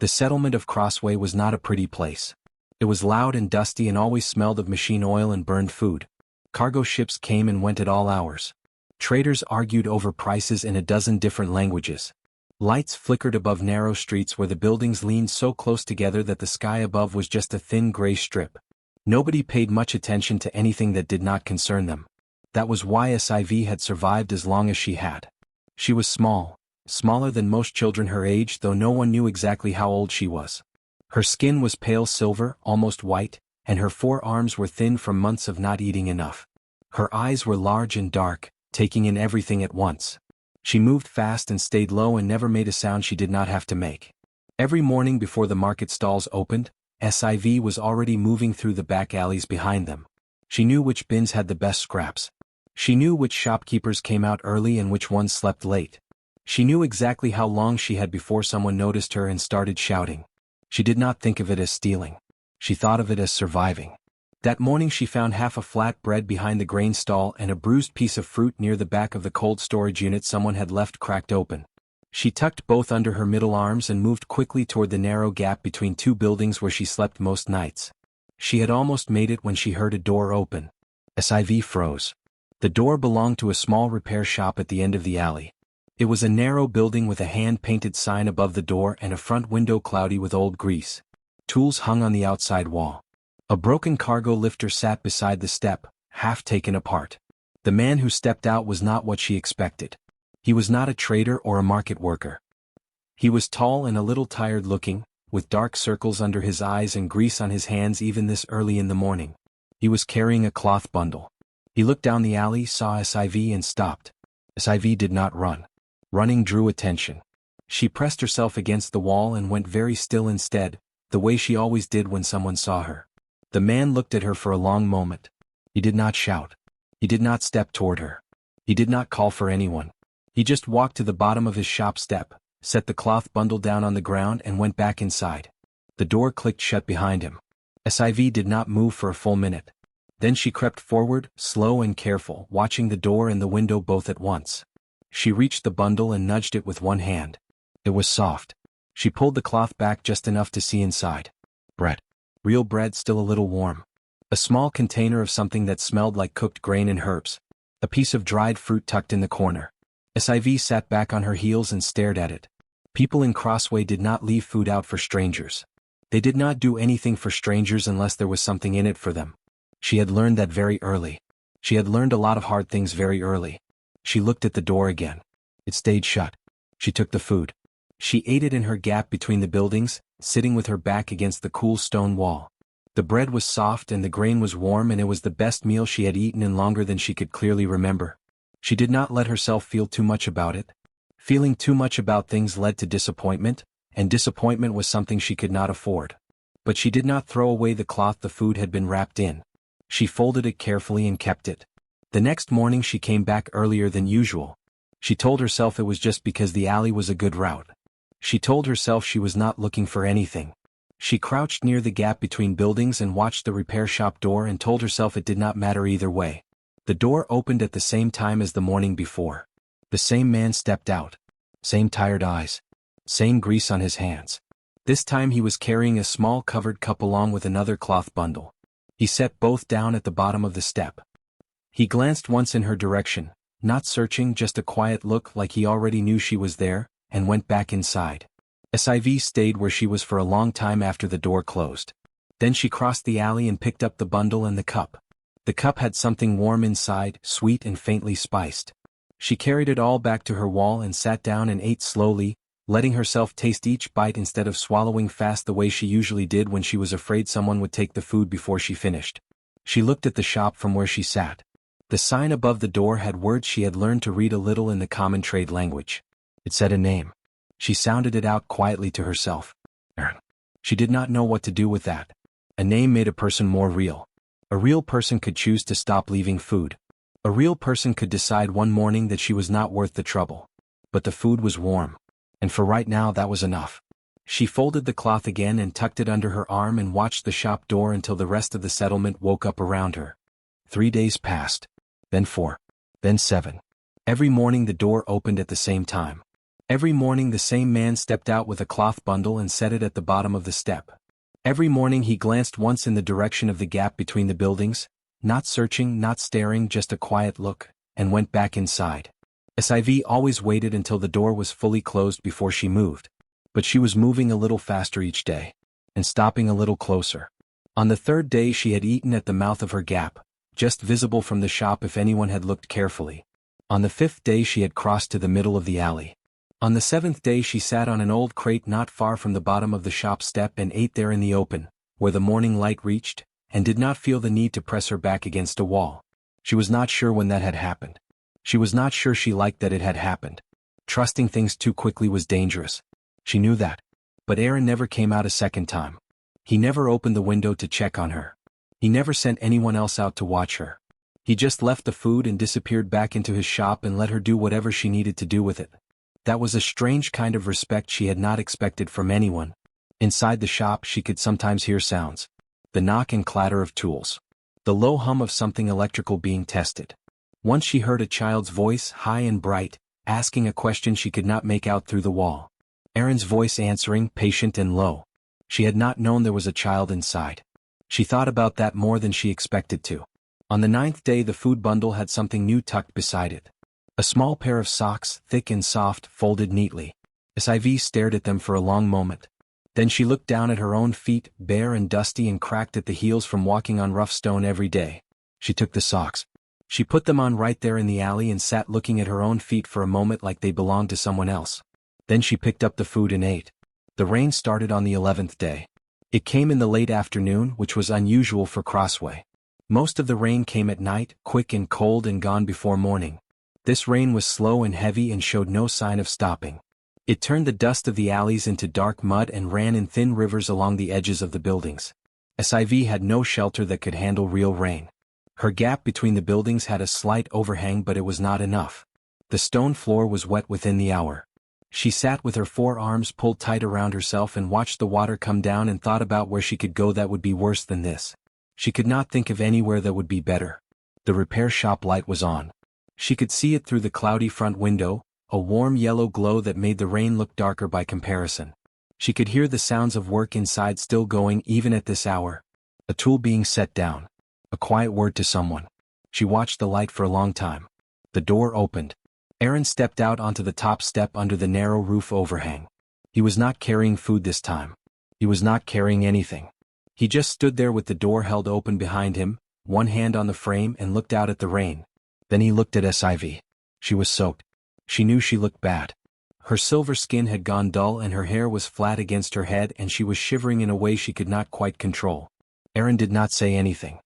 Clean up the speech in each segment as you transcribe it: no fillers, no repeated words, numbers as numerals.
The settlement of Crossway was not a pretty place. It was loud and dusty and always smelled of machine oil and burned food. Cargo ships came and went at all hours. Traders argued over prices in a dozen different languages. Lights flickered above narrow streets where the buildings leaned so close together that the sky above was just a thin gray strip. Nobody paid much attention to anything that did not concern them. That was why SIV had survived as long as she had. She was small, smaller than most children her age, though no one knew exactly how old she was. Her skin was pale silver, almost white, and her forearms were thin from months of not eating enough. Her eyes were large and dark, taking in everything at once. She moved fast and stayed low and never made a sound she did not have to make. Every morning before the market stalls opened, SIV was already moving through the back alleys behind them. She knew which bins had the best scraps. She knew which shopkeepers came out early and which ones slept late. She knew exactly how long she had before someone noticed her and started shouting. She did not think of it as stealing. She thought of it as surviving. That morning she found half a flat bread behind the grain stall and a bruised piece of fruit near the back of the cold storage unit someone had left cracked open. She tucked both under her middle arms and moved quickly toward the narrow gap between two buildings where she slept most nights. She had almost made it when she heard a door open. SIV froze. The door belonged to a small repair shop at the end of the alley. It was a narrow building with a hand-painted sign above the door and a front window cloudy with old grease. Tools hung on the outside wall. A broken cargo lifter sat beside the step, half taken apart. The man who stepped out was not what she expected. He was not a trader or a market worker. He was tall and a little tired-looking, with dark circles under his eyes and grease on his hands even this early in the morning. He was carrying a cloth bundle. He looked down the alley, saw SIV and stopped. SIV did not run. Running drew attention. She pressed herself against the wall and went very still instead, the way she always did when someone saw her. The man looked at her for a long moment. He did not shout. He did not step toward her. He did not call for anyone. He just walked to the bottom of his shop step, set the cloth bundle down on the ground and went back inside. The door clicked shut behind him. SIV did not move for a full minute. Then she crept forward, slow and careful, watching the door and the window both at once. She reached the bundle and nudged it with one hand. It was soft. She pulled the cloth back just enough to see inside. Bread. Real bread, still a little warm. A small container of something that smelled like cooked grain and herbs. A piece of dried fruit tucked in the corner. SIV sat back on her heels and stared at it. People in Crossway did not leave food out for strangers. They did not do anything for strangers unless there was something in it for them. She had learned that very early. She had learned a lot of hard things very early. She looked at the door again. It stayed shut. She took the food. She ate it in her gap between the buildings, sitting with her back against the cool stone wall. The bread was soft and the grain was warm, and it was the best meal she had eaten in longer than she could clearly remember. She did not let herself feel too much about it. Feeling too much about things led to disappointment, and disappointment was something she could not afford. But she did not throw away the cloth the food had been wrapped in. She folded it carefully and kept it. The next morning she came back earlier than usual. She told herself it was just because the alley was a good route. She told herself she was not looking for anything. She crouched near the gap between buildings and watched the repair shop door and told herself it did not matter either way. The door opened at the same time as the morning before. The same man stepped out. Same tired eyes. Same grease on his hands. This time he was carrying a small covered cup along with another cloth bundle. He set both down at the bottom of the step. He glanced once in her direction, not searching, just a quiet look like he already knew she was there, and went back inside. SIV stayed where she was for a long time after the door closed. Then she crossed the alley and picked up the bundle and the cup. The cup had something warm inside, sweet and faintly spiced. She carried it all back to her wall and sat down and ate slowly, letting herself taste each bite instead of swallowing fast the way she usually did when she was afraid someone would take the food before she finished. She looked at the shop from where she sat. The sign above the door had words she had learned to read a little in the common trade language. It said a name. She sounded it out quietly to herself. Aaron. She did not know what to do with that. A name made a person more real. A real person could choose to stop leaving food. A real person could decide one morning that she was not worth the trouble. But the food was warm. And for right now that was enough. She folded the cloth again and tucked it under her arm and watched the shop door until the rest of the settlement woke up around her. 3 days passed. Then 4. Then 7. Every morning the door opened at the same time. Every morning the same man stepped out with a cloth bundle and set it at the bottom of the step. Every morning he glanced once in the direction of the gap between the buildings, not searching, not staring, just a quiet look, and went back inside. SIV always waited until the door was fully closed before she moved. But she was moving a little faster each day, and stopping a little closer. On the third day she had eaten at the mouth of her gap, just visible from the shop if anyone had looked carefully. On the fifth day she had crossed to the middle of the alley. On the seventh day she sat on an old crate not far from the bottom of the shop step and ate there in the open, where the morning light reached, and did not feel the need to press her back against a wall. She was not sure when that had happened. She was not sure she liked that it had happened. Trusting things too quickly was dangerous. She knew that. But Aaron never came out a second time. He never opened the window to check on her. He never sent anyone else out to watch her. He just left the food and disappeared back into his shop and let her do whatever she needed to do with it. That was a strange kind of respect she had not expected from anyone. Inside the shop she could sometimes hear sounds. The knock and clatter of tools. The low hum of something electrical being tested. Once she heard a child's voice, high and bright, asking a question she could not make out through the wall. Aaron's voice answering, patient and low. She had not known there was a child inside. She thought about that more than she expected to. On the ninth day the food bundle had something new tucked beside it. A small pair of socks, thick and soft, folded neatly. SIV stared at them for a long moment. Then she looked down at her own feet, bare and dusty and cracked at the heels from walking on rough stone every day. She took the socks. She put them on right there in the alley and sat looking at her own feet for a moment like they belonged to someone else. Then she picked up the food and ate. The rain started on the 11th day. It came in the late afternoon, which was unusual for Crossway. Most of the rain came at night, quick and cold and gone before morning. This rain was slow and heavy and showed no sign of stopping. It turned the dust of the alleys into dark mud and ran in thin rivers along the edges of the buildings. SIV had no shelter that could handle real rain. Her gap between the buildings had a slight overhang, but it was not enough. The stone floor was wet within the hour. She sat with her forearms pulled tight around herself and watched the water come down and thought about where she could go that would be worse than this. She could not think of anywhere that would be better. The repair shop light was on. She could see it through the cloudy front window, a warm yellow glow that made the rain look darker by comparison. She could hear the sounds of work inside still going even at this hour. A tool being set down. A quiet word to someone. She watched the light for a long time. The door opened. Aaron stepped out onto the top step under the narrow roof overhang. He was not carrying food this time. He was not carrying anything. He just stood there with the door held open behind him, one hand on the frame, and looked out at the rain. Then he looked at SIV. She was soaked. She knew she looked bad. Her silver skin had gone dull and her hair was flat against her head and she was shivering in a way she could not quite control. Aaron did not say anything.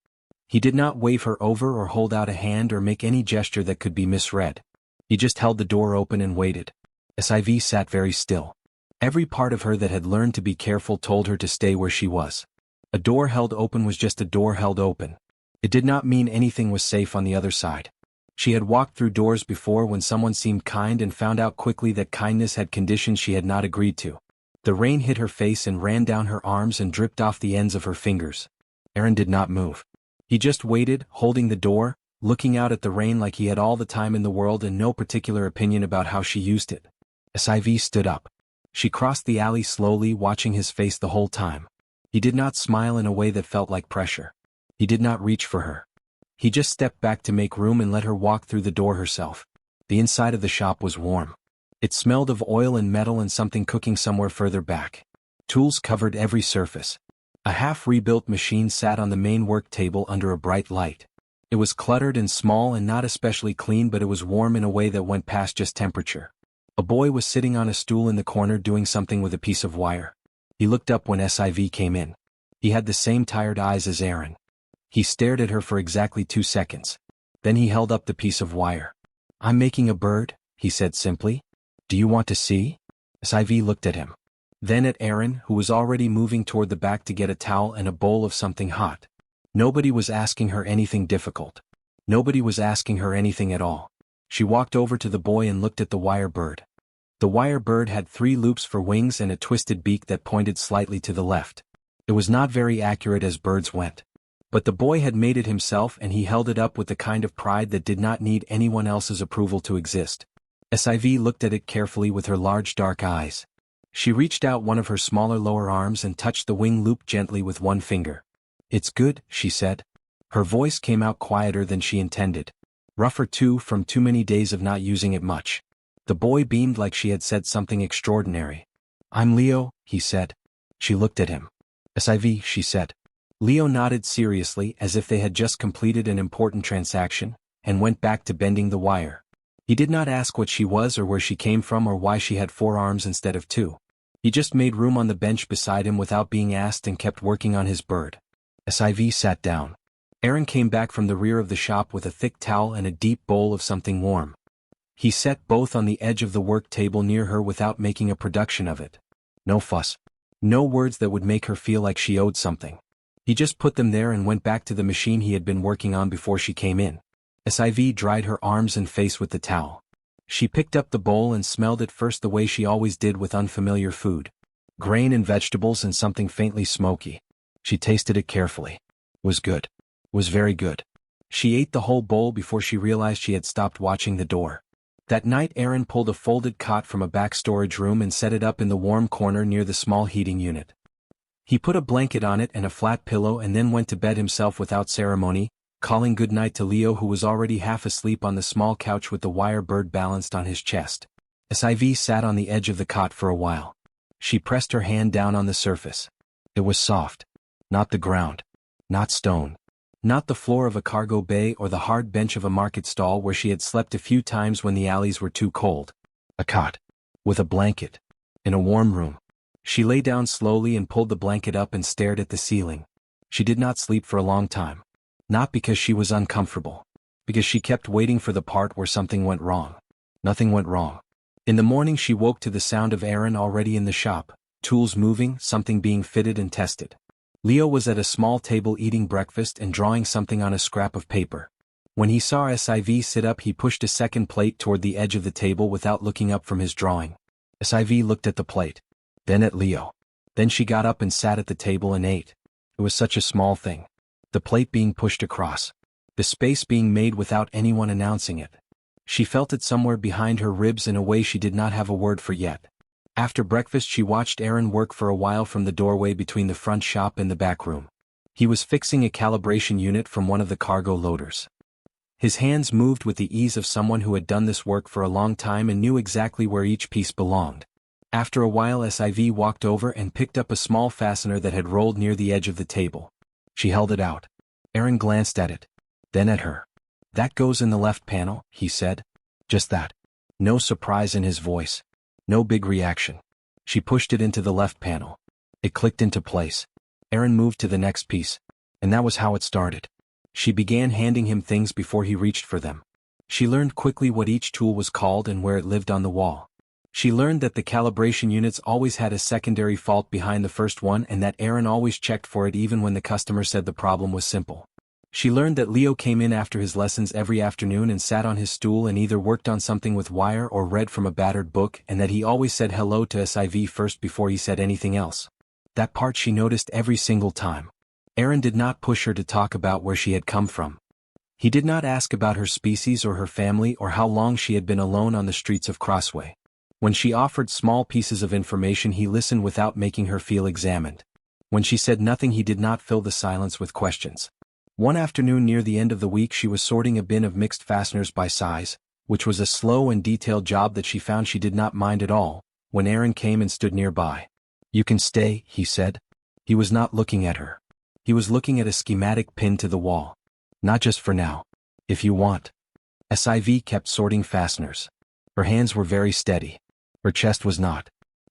He did not wave her over or hold out a hand or make any gesture that could be misread. He just held the door open and waited. SIV sat very still. Every part of her that had learned to be careful told her to stay where she was. A door held open was just a door held open. It did not mean anything was safe on the other side. She had walked through doors before when someone seemed kind and found out quickly that kindness had conditions she had not agreed to. The rain hit her face and ran down her arms and dripped off the ends of her fingers. Aaron did not move. He just waited, holding the door, looking out at the rain like he had all the time in the world and no particular opinion about how she used it. SIV stood up. She crossed the alley slowly, watching his face the whole time. He did not smile in a way that felt like pressure. He did not reach for her. He just stepped back to make room and let her walk through the door herself. The inside of the shop was warm. It smelled of oil and metal and something cooking somewhere further back. Tools covered every surface. A half-rebuilt machine sat on the main work table under a bright light. It was cluttered and small and not especially clean, but it was warm in a way that went past just temperature. A boy was sitting on a stool in the corner doing something with a piece of wire. He looked up when SIV came in. He had the same tired eyes as Aaron. He stared at her for exactly 2 seconds. Then he held up the piece of wire. "I'm making a bird," he said simply. "Do you want to see?" SIV looked at him. Then at Aaron, who was already moving toward the back to get a towel and a bowl of something hot. Nobody was asking her anything difficult. Nobody was asking her anything at all. She walked over to the boy and looked at the wire bird. The wire bird had 3 loops for wings and a twisted beak that pointed slightly to the left. It was not very accurate as birds went. But the boy had made it himself and he held it up with the kind of pride that did not need anyone else's approval to exist. SIV looked at it carefully with her large dark eyes. She reached out one of her smaller lower arms and touched the wing loop gently with one finger. "It's good," she said. Her voice came out quieter than she intended. Rougher too, from too many days of not using it much. The boy beamed like she had said something extraordinary. "I'm Leo," he said. She looked at him. "SIV," she said. Leo nodded seriously as if they had just completed an important transaction, and went back to bending the wire. He did not ask what she was or where she came from or why she had 4 arms instead of 2. He just made room on the bench beside him without being asked and kept working on his bird. SIV sat down. Aaron came back from the rear of the shop with a thick towel and a deep bowl of something warm. He set both on the edge of the work table near her without making a production of it. No fuss. No words that would make her feel like she owed something. He just put them there and went back to the machine he had been working on before she came in. SIV dried her arms and face with the towel. She picked up the bowl and smelled it first the way she always did with unfamiliar food. Grain and vegetables and something faintly smoky. She tasted it carefully. Was good. Was very good. She ate the whole bowl before she realized she had stopped watching the door. That night Aaron pulled a folded cot from a back storage room and set it up in the warm corner near the small heating unit. He put a blanket on it and a flat pillow and then went to bed himself without ceremony, calling goodnight to Leo, who was already half asleep on the small couch with the wire bird balanced on his chest. SIV sat on the edge of the cot for a while. She pressed her hand down on the surface. It was soft. Not the ground. Not stone. Not the floor of a cargo bay or the hard bench of a market stall where she had slept a few times when the alleys were too cold. A cot. With a blanket. In a warm room. She lay down slowly and pulled the blanket up and stared at the ceiling. She did not sleep for a long time. Not because she was uncomfortable. Because she kept waiting for the part where something went wrong. Nothing went wrong. In the morning she woke to the sound of Aaron already in the shop, tools moving, something being fitted and tested. Leo was at a small table eating breakfast and drawing something on a scrap of paper. When he saw SIV sit up, he pushed a second plate toward the edge of the table without looking up from his drawing. SIV looked at the plate. Then at Leo. Then she got up and sat at the table and ate. It was such a small thing. The plate being pushed across. The space being made without anyone announcing it. She felt it somewhere behind her ribs in a way she did not have a word for yet. After breakfast she watched Aaron work for a while from the doorway between the front shop and the back room. He was fixing a calibration unit from one of the cargo loaders. His hands moved with the ease of someone who had done this work for a long time and knew exactly where each piece belonged. After a while SIV walked over and picked up a small fastener that had rolled near the edge of the table. She held it out. Aaron glanced at it. Then at her. "That goes in the left panel," he said. Just that. No surprise in his voice. No big reaction. She pushed it into the left panel. It clicked into place. Aaron moved to the next piece. And that was how it started. She began handing him things before he reached for them. She learned quickly what each tool was called and where it lived on the wall. She learned that the calibration units always had a secondary fault behind the first one and that Aaron always checked for it even when the customer said the problem was simple. She learned that Leo came in after his lessons every afternoon and sat on his stool and either worked on something with wire or read from a battered book, and that he always said hello to SIV first before he said anything else. That part she noticed every single time. Aaron did not push her to talk about where she had come from. He did not ask about her species or her family or how long she had been alone on the streets of Crossway. When she offered small pieces of information he listened without making her feel examined. When she said nothing he did not fill the silence with questions. One afternoon near the end of the week she was sorting a bin of mixed fasteners by size, which was a slow and detailed job that she found she did not mind at all, when Aaron came and stood nearby. "You can stay," he said. He was not looking at her. He was looking at a schematic pinned to the wall. "Not just for now. If you want." SIV kept sorting fasteners. Her hands were very steady. Her chest was not.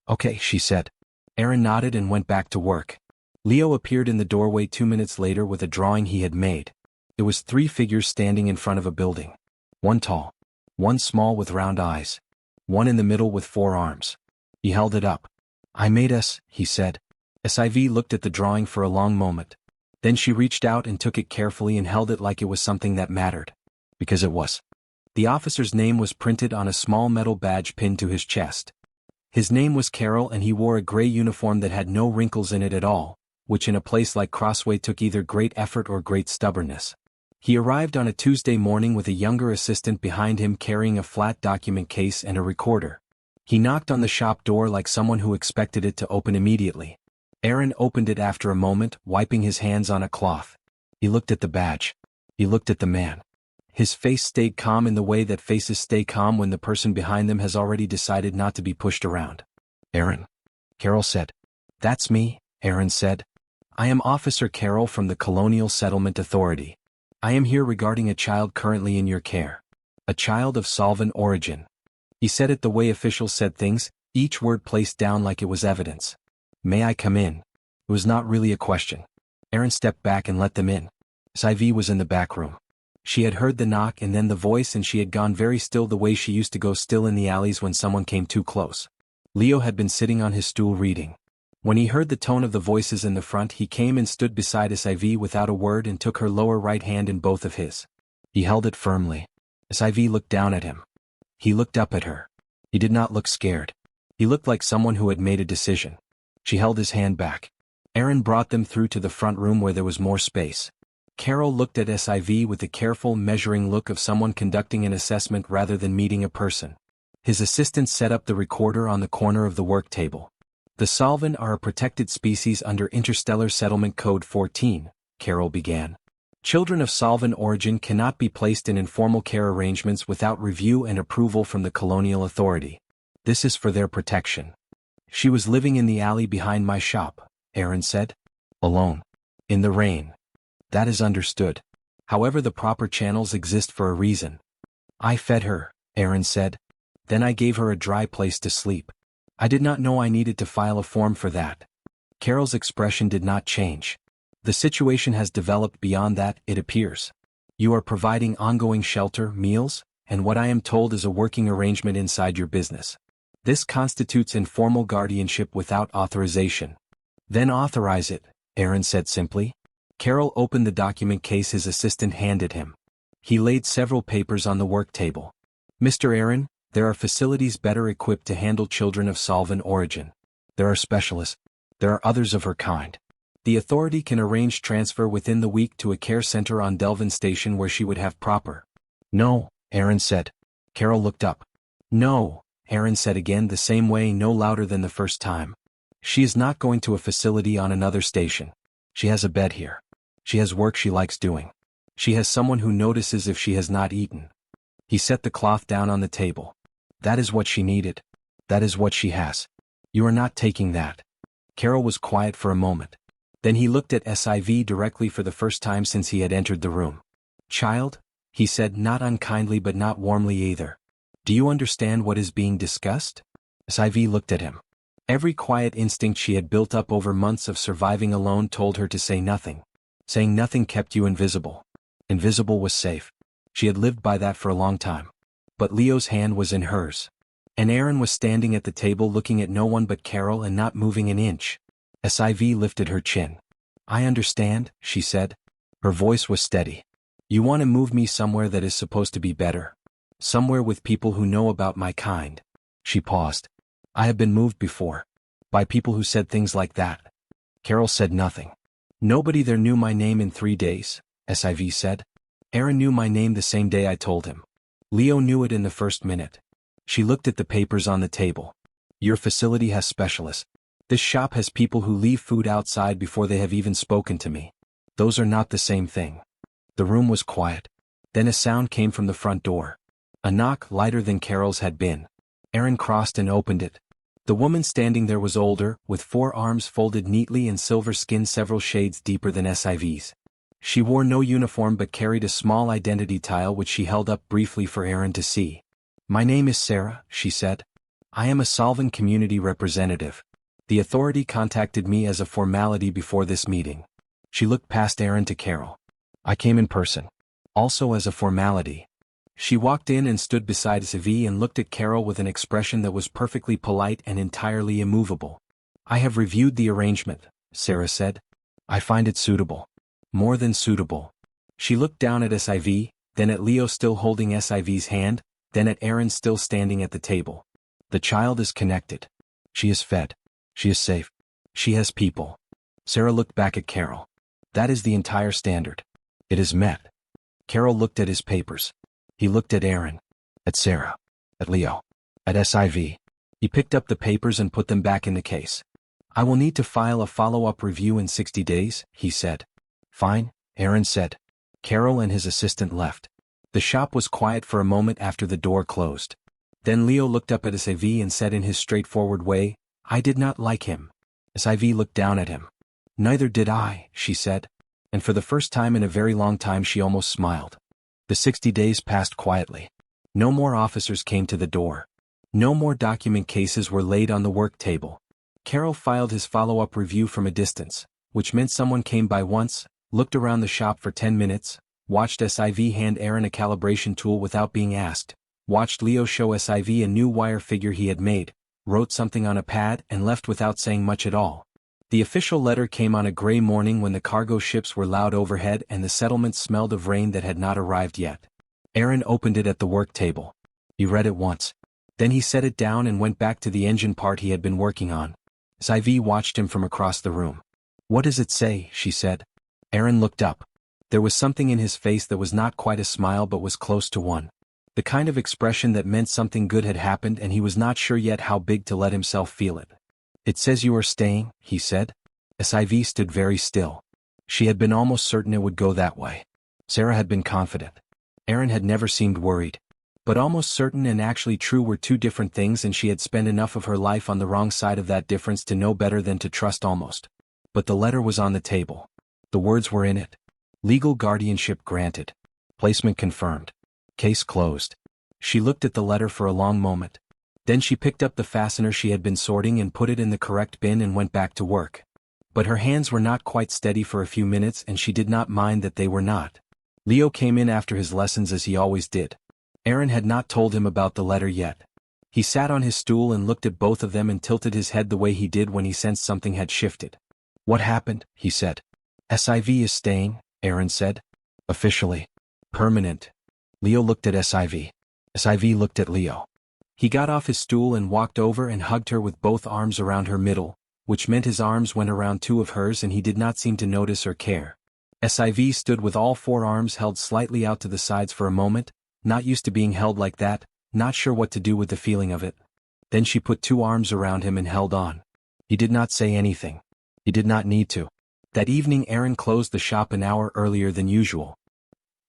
"Okay," she said. Aaron nodded and went back to work. Leo appeared in the doorway 2 minutes later with a drawing he had made. It was 3 figures standing in front of a building. One tall. One small with round eyes. One in the middle with 4 arms. He held it up. "I made us," he said. SIV looked at the drawing for a long moment. Then she reached out and took it carefully and held it like it was something that mattered. Because it was. The officer's name was printed on a small metal badge pinned to his chest. His name was Carroll and he wore a gray uniform that had no wrinkles in it at all, which in a place like Crossway took either great effort or great stubbornness. He arrived on a Tuesday morning with a younger assistant behind him carrying a flat document case and a recorder. He knocked on the shop door like someone who expected it to open immediately. Aaron opened it after a moment, wiping his hands on a cloth. He looked at the badge. He looked at the man. His face stayed calm in the way that faces stay calm when the person behind them has already decided not to be pushed around. "Aaron," Carol said. "That's me," Aaron said. "I am Officer Carroll from the Colonial Settlement Authority. I am here regarding a child currently in your care. A child of Solvan origin." He said it the way officials said things, each word placed down like it was evidence. "May I come in?" It was not really a question. Aaron stepped back and let them in. Sci-Fi was in the back room. She had heard the knock and then the voice, and she had gone very still the way she used to go still in the alleys when someone came too close. Leo had been sitting on his stool reading. When he heard the tone of the voices in the front, he came and stood beside Sci-Fi without a word and took her lower right hand in both of his. He held it firmly. Sci-Fi looked down at him. He looked up at her. He did not look scared. He looked like someone who had made a decision. She held his hand back. Aaron brought them through to the front room where there was more space. Carol looked at Sci-Fi with the careful, measuring look of someone conducting an assessment rather than meeting a person. His assistant set up the recorder on the corner of the work table. "The Solvan are a protected species under Interstellar Settlement Code 14, Carol began. "Children of Solvan origin cannot be placed in informal care arrangements without review and approval from the Colonial Authority. This is for their protection." "She was living in the alley behind my shop," Aaron said. "Alone. In the rain." "That is understood. However, the proper channels exist for a reason." "I fed her," Aaron said. "Then I gave her a dry place to sleep. I did not know I needed to file a form for that." Carol's expression did not change. "The situation has developed beyond that, it appears. You are providing ongoing shelter, meals, and what I am told is a working arrangement inside your business. This constitutes informal guardianship without authorization." "Then authorize it," Aaron said simply. Carol opened the document case his assistant handed him. He laid several papers on the work table. "Mr. Aaron, there are facilities better equipped to handle children of Solvan origin. There are specialists. There are others of her kind. The authority can arrange transfer within the week to a care center on Delvin Station where she would have proper." "No," Aaron said. Carol looked up. "No," Aaron said again the same way, no louder than the first time. "She is not going to a facility on another station. She has a bed here. She has work she likes doing. She has someone who notices if she has not eaten." He set the cloth down on the table. "That is what she needed. That is what she has. You are not taking that." Carol was quiet for a moment. Then he looked at Sci-Fi directly for the first time since he had entered the room. "Child," he said, not unkindly but not warmly either. "Do you understand what is being discussed?" Sci-Fi looked at him. Every quiet instinct she had built up over months of surviving alone told her to say nothing. Saying nothing kept you invisible. Invisible was safe. She had lived by that for a long time. But Leo's hand was in hers. And Aaron was standing at the table looking at no one but Carol and not moving an inch. Sci-Fi lifted her chin. "I understand," she said. Her voice was steady. "You want to move me somewhere that is supposed to be better. Somewhere with people who know about my kind." She paused. "I have been moved before. By people who said things like that." Carol said nothing. "Nobody there knew my name in 3 days," Sci-Fi said. "Aaron knew my name the same day I told him. Leo knew it in the first minute." She looked at the papers on the table. "Your facility has specialists. This shop has people who leave food outside before they have even spoken to me. Those are not the same thing." The room was quiet. Then a sound came from the front door. A knock lighter than Carol's had been. Aaron crossed and opened it. The woman standing there was older, with 4 arms folded neatly and silver skin several shades deeper than Sci-Fi's. She wore no uniform but carried a small identity tile which she held up briefly for Aaron to see. "My name is Sarah," she said. "I am a Solvan community representative. The authority contacted me as a formality before this meeting." She looked past Aaron to Carol. "I came in person. Also as a formality." She walked in and stood beside Sci-Fi and looked at Carol with an expression that was perfectly polite and entirely immovable. "I have reviewed the arrangement," Sarah said. "I find it suitable. More than suitable." She looked down at Sci-Fi, then at Leo still holding Sci-Fi's hand, then at Aaron still standing at the table. "The child is connected. She is fed. She is safe. She has people." Sarah looked back at Carol. "That is the entire standard. It is met." Carol looked at his papers. He looked at Aaron, at Sarah, at Leo, at SIV. He picked up the papers and put them back in the case. I will need to file a follow-up review in 60 days, he said. Fine, Aaron said. Carol and his assistant left. The shop was quiet for a moment after the door closed. Then Leo looked up at SIV and said in his straightforward way, I did not like him. SIV looked down at him. Neither did I, she said. And for the first time in a very long time she almost smiled. The 60 days passed quietly. No more officers came to the door. No more document cases were laid on the work table. Carol filed his follow-up review from a distance, which meant someone came by once, looked around the shop for 10 minutes, watched SIV hand Aaron a calibration tool without being asked, watched Leo show SIV a new wire figure he had made, wrote something on a pad and left without saying much at all. The official letter came on a gray morning when the cargo ships were loud overhead and the settlement smelled of rain that had not arrived yet. Aaron opened it at the work table. He read it once. Then he set it down and went back to the engine part he had been working on. SIV watched him from across the room. What does it say? She said. Aaron looked up. There was something in his face that was not quite a smile but was close to one. The kind of expression that meant something good had happened and he was not sure yet how big to let himself feel it. It says you are staying, he said. SIV stood very still. She had been almost certain it would go that way. Sarah had been confident. Aaron had never seemed worried. But almost certain and actually true were two different things and she had spent enough of her life on the wrong side of that difference to know better than to trust almost. But the letter was on the table. The words were in it. Legal guardianship granted. Placement confirmed. Case closed. She looked at the letter for a long moment. Then she picked up the fastener she had been sorting and put it in the correct bin and went back to work. But her hands were not quite steady for a few minutes and she did not mind that they were not. Leo came in after his lessons as he always did. Aaron had not told him about the letter yet. He sat on his stool and looked at both of them and tilted his head the way he did when he sensed something had shifted. What happened? He said. SIV is staying, Aaron said. Officially. Permanent. Leo looked at SIV. SIV looked at Leo. He got off his stool and walked over and hugged her with both arms around her middle, which meant his arms went around two of hers and he did not seem to notice or care. SIV stood with all four arms held slightly out to the sides for a moment, not used to being held like that, not sure what to do with the feeling of it. Then she put two arms around him and held on. He did not say anything. He did not need to. That evening Aaron closed the shop an hour earlier than usual.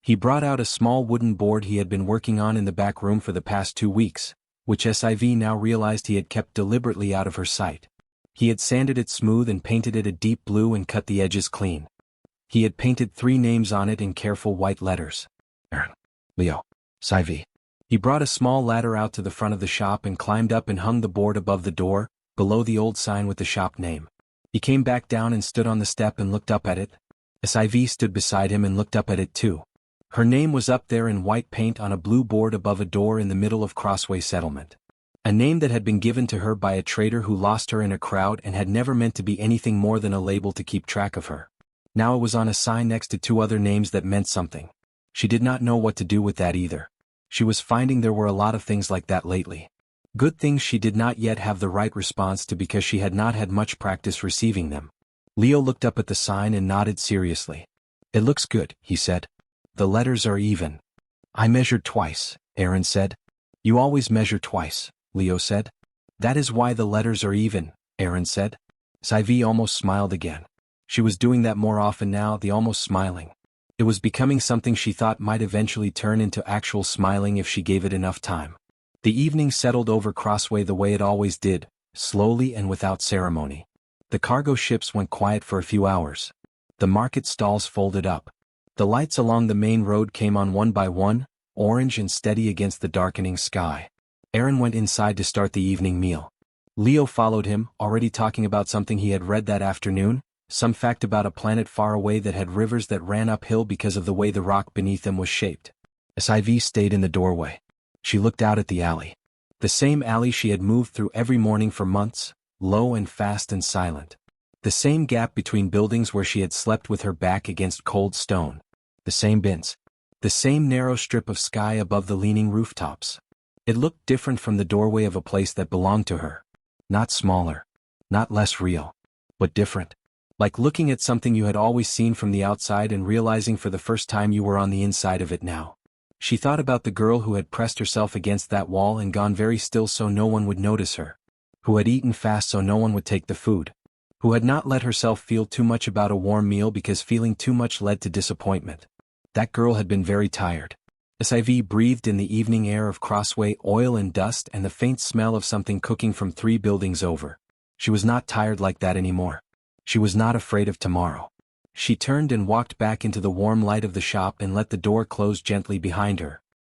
He brought out a small wooden board he had been working on in the back room for the past 2 weeks, which SIV now realized he had kept deliberately out of her sight. He had sanded it smooth and painted it a deep blue and cut the edges clean. He had painted 3 names on it in careful white letters. Aaron, Leo, SIV. He brought a small ladder out to the front of the shop and climbed up and hung the board above the door, below the old sign with the shop name. He came back down and stood on the step and looked up at it. SIV stood beside him and looked up at it too. Her name was up there in white paint on a blue board above a door in the middle of Crossway Settlement. A name that had been given to her by a trader who lost her in a crowd and had never meant to be anything more than a label to keep track of her. Now it was on a sign next to 2 other names that meant something. She did not know what to do with that either. She was finding there were a lot of things like that lately. Good things she did not yet have the right response to because she had not had much practice receiving them. Leo looked up at the sign and nodded seriously. It looks good, he said. The letters are even. I measured twice, Aaron said. You always measure twice, Leo said. That is why the letters are even, Aaron said. SIV almost smiled again. She was doing that more often now, the almost smiling. It was becoming something she thought might eventually turn into actual smiling if she gave it enough time. The evening settled over Crossway the way it always did, slowly and without ceremony. The cargo ships went quiet for a few hours. The market stalls folded up. The lights along the main road came on one by one, orange and steady against the darkening sky. Aaron went inside to start the evening meal. Leo followed him, already talking about something he had read that afternoon, some fact about a planet far away that had rivers that ran uphill because of the way the rock beneath them was shaped. SIV stayed in the doorway. She looked out at the alley. The same alley she had moved through every morning for months, low and fast and silent. The same gap between buildings where she had slept with her back against cold stone. The same bins. The same narrow strip of sky above the leaning rooftops. It looked different from the doorway of a place that belonged to her. Not smaller. Not less real. But different. Like looking at something you had always seen from the outside and realizing for the first time you were on the inside of it now. She thought about the girl who had pressed herself against that wall and gone very still so no one would notice her. Who had eaten fast so no one would take the food. Who had not let herself feel too much about a warm meal because feeling too much led to disappointment. That girl had been very tired. SIV breathed in the evening air of Crossway, oil and dust and the faint smell of something cooking from 3 buildings over. She was not tired like that anymore. She was not afraid of tomorrow. She turned and walked back into the warm light of the shop and let the door close gently behind her.